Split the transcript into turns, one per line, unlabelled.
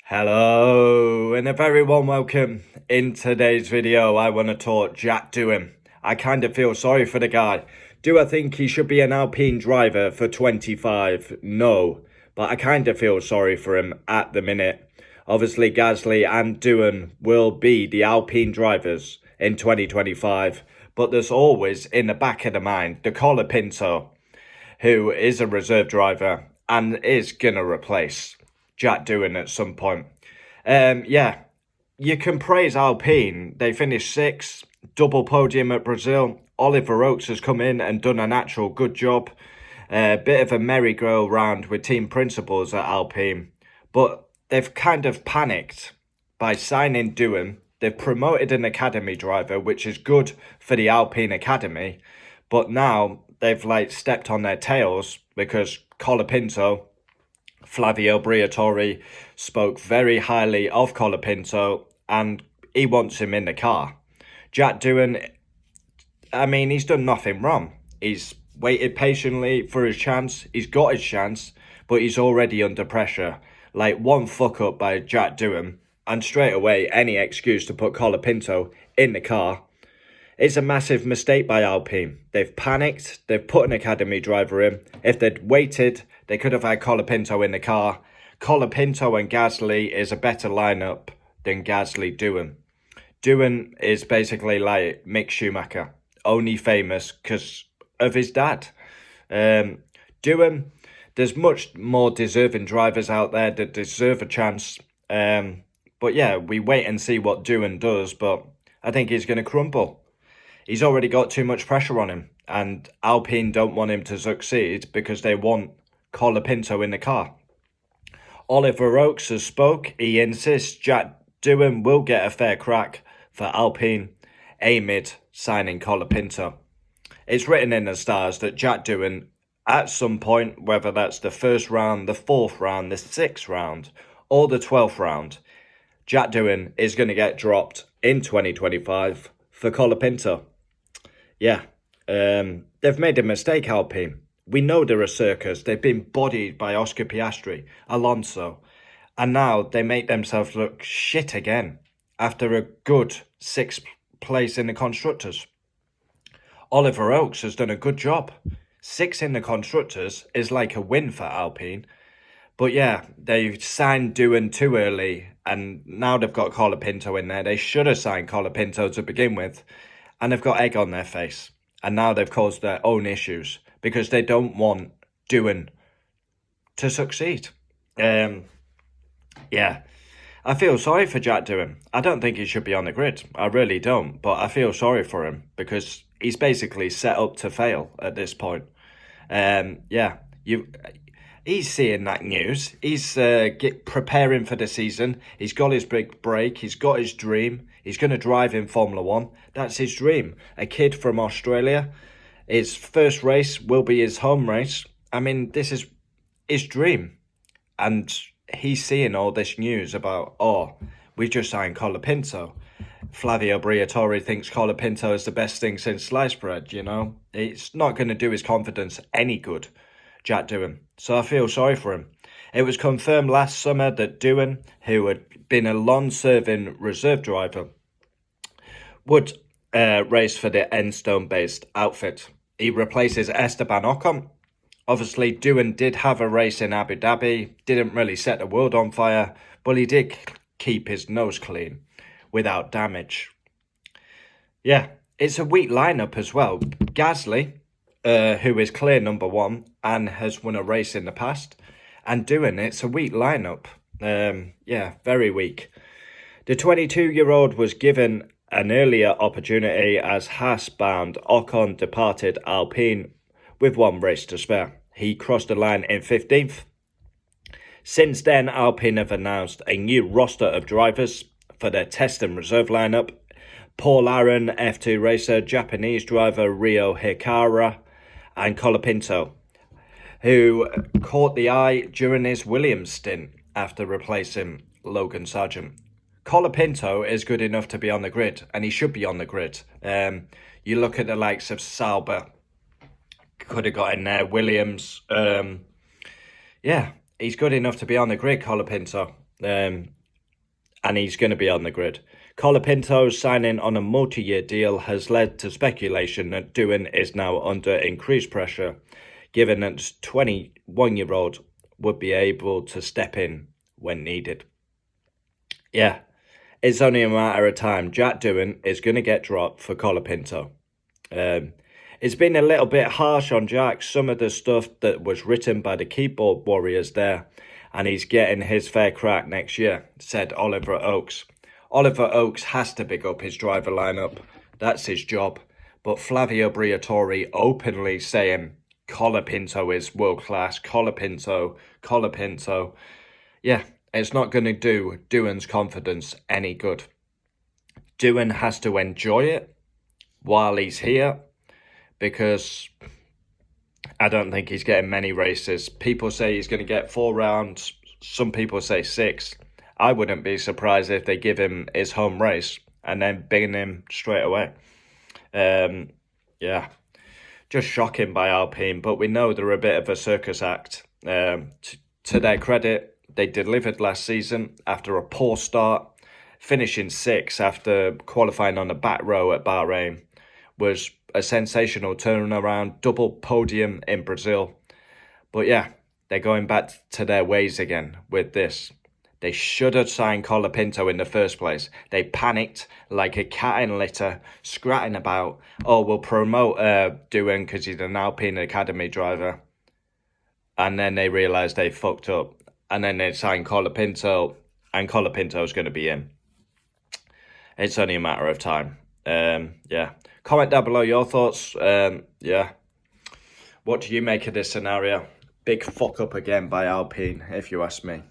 Hello and a very warm welcome. In today's video I want to talk Jack Doohan. I kind of feel sorry for the guy. Do I think he should be an Alpine driver for 25? No, but I kind of feel sorry for him at the minute. Obviously Gasly and Doohan will be the Alpine drivers in 2025, but there's always in the back of the mind the Colapinto, who is a reserve driver and is going to replace Jack Doohan at some point. Yeah, you can praise Alpine. They finished sixth, double podium at Brazil. Oliver Oakes has come in and done an actual good job. A bit of a merry-go-round with team principals at Alpine. But they've kind of panicked by signing Doohan. They've promoted an academy driver, which is good for the Alpine Academy. But now they've stepped on their tails because Colapinto, Flavio Briatore, spoke very highly of Colapinto and he wants him in the car. Jack Doohan, I mean, he's done nothing wrong. He's waited patiently for his chance. He's got his chance, but he's already under pressure. One fuck up by Jack Doohan and straight away any excuse to put Colapinto in the car. It's a massive mistake by Alpine. They've panicked. They've put an academy driver in. If they'd waited, they could have had Colapinto in the car. Colapinto and Gasly is a better lineup than Gasly-Doohan. Doohan is basically like Mick Schumacher, only famous because of his dad. Doohan, there's much more deserving drivers out there that deserve a chance. But yeah, we wait and see what Doohan does, but I think he's going to crumble. He's already got too much pressure on him, and Alpine don't want him to succeed because they want Colapinto in the car. Oliver Oakes has spoke. He insists Jack Doohan will get a fair crack for Alpine amid signing Colapinto. It's written in the stars that Jack Doohan, at some point, whether that's the first round, the fourth round, the sixth round, or the 12th round, Jack Doohan is going to get dropped in 2025 for Colapinto. Yeah, they've made a mistake, Alpine. We know they're a circus. They've been bodied by Oscar Piastri, Alonso, and now they make themselves look shit again after a good sixth place in the Constructors. Oliver Oakes has done a good job. Sixth in the Constructors is like a win for Alpine. But yeah, they signed Doohan too early, and now they've got Colapinto in there. They should have signed Colapinto to begin with, and they've got egg on their face. And now they've caused their own issues because they don't want Doohan to succeed. Yeah, I feel sorry for Jack Doohan. I don't think he should be on the grid. I really don't. But I feel sorry for him because he's basically set up to fail at this point. Yeah, he's seeing that news. He's preparing for the season. He's got his big break. He's got his dream. He's going to drive in Formula One. That's his dream. A kid from Australia. His first race will be his home race. I mean, this is his dream. And he's seeing all this news about, we just signed Colapinto. Flavio Briatore thinks Colapinto is the best thing since sliced bread, you know. It's not going to do his confidence any good, Jack Doohan. So I feel sorry for him. It was confirmed last summer that Doohan, who had been a long-serving reserve driver, would race for the Enstone-based outfit. He replaces Esteban Ocon. Obviously, Doohan did have a race in Abu Dhabi, didn't really set the world on fire, but he did keep his nose clean without damage. Yeah, it's a weak lineup as well. Gasly, who is clear number one and has won a race in the past, and Doohan, it's a weak lineup. Yeah, very weak. The 22-year-old was given an earlier opportunity as Haas-bound Ocon departed Alpine with one race to spare. He crossed the line in 15th. Since then, Alpine have announced a new roster of drivers for their test and reserve lineup. Paul Aron, F2 racer, Japanese driver Rio Hikara, and Colapinto, who caught the eye during his Williams stint after replacing Logan Sargent. Colapinto is good enough to be on the grid, and he should be on the grid. You look at the likes of Sauber, could have got in there, Williams. Yeah, he's good enough to be on the grid, Colapinto. and he's going to be on the grid. Colapinto signing on a multi-year deal has led to speculation that Doohan is now under increased pressure, given that 21-year-old would be able to step in when needed. Yeah, it's only a matter of time. Jack Doohan is going to get dropped for Colapinto. It's been a little bit harsh on Jack, some of the stuff that was written by the keyboard warriors there, and he's getting his fair crack next year, said Oliver Oakes. Oliver Oakes has to big up his driver lineup. That's his job. But Flavio Briatore openly saying Colapinto is world class. Colapinto. Yeah, it's not going to do Doohan's confidence any good. Doohan has to enjoy it while he's here, because I don't think he's getting many races. People say he's going to get 4 rounds. Some people say 6. I wouldn't be surprised if they give him his home race and then bin him straight away. Yeah, just shocking by Alpine, but we know they're a bit of a circus act. To their credit, they delivered last season after a poor start. Finishing 6th after qualifying on the back row at Bahrain was a sensational turnaround, double podium in Brazil. But yeah, they're going back to their ways again with this. They should have signed Colapinto in the first place. They panicked like a cat in litter, scratting about, oh, we'll promote Doohan because he's an Alpine Academy driver. And then they realised they fucked up. And then they signed Colapinto, and Colapinto's going to be in. It's only a matter of time. Yeah. Comment down below your thoughts. Yeah. What do you make of this scenario? Big fuck up again by Alpine, if you ask me.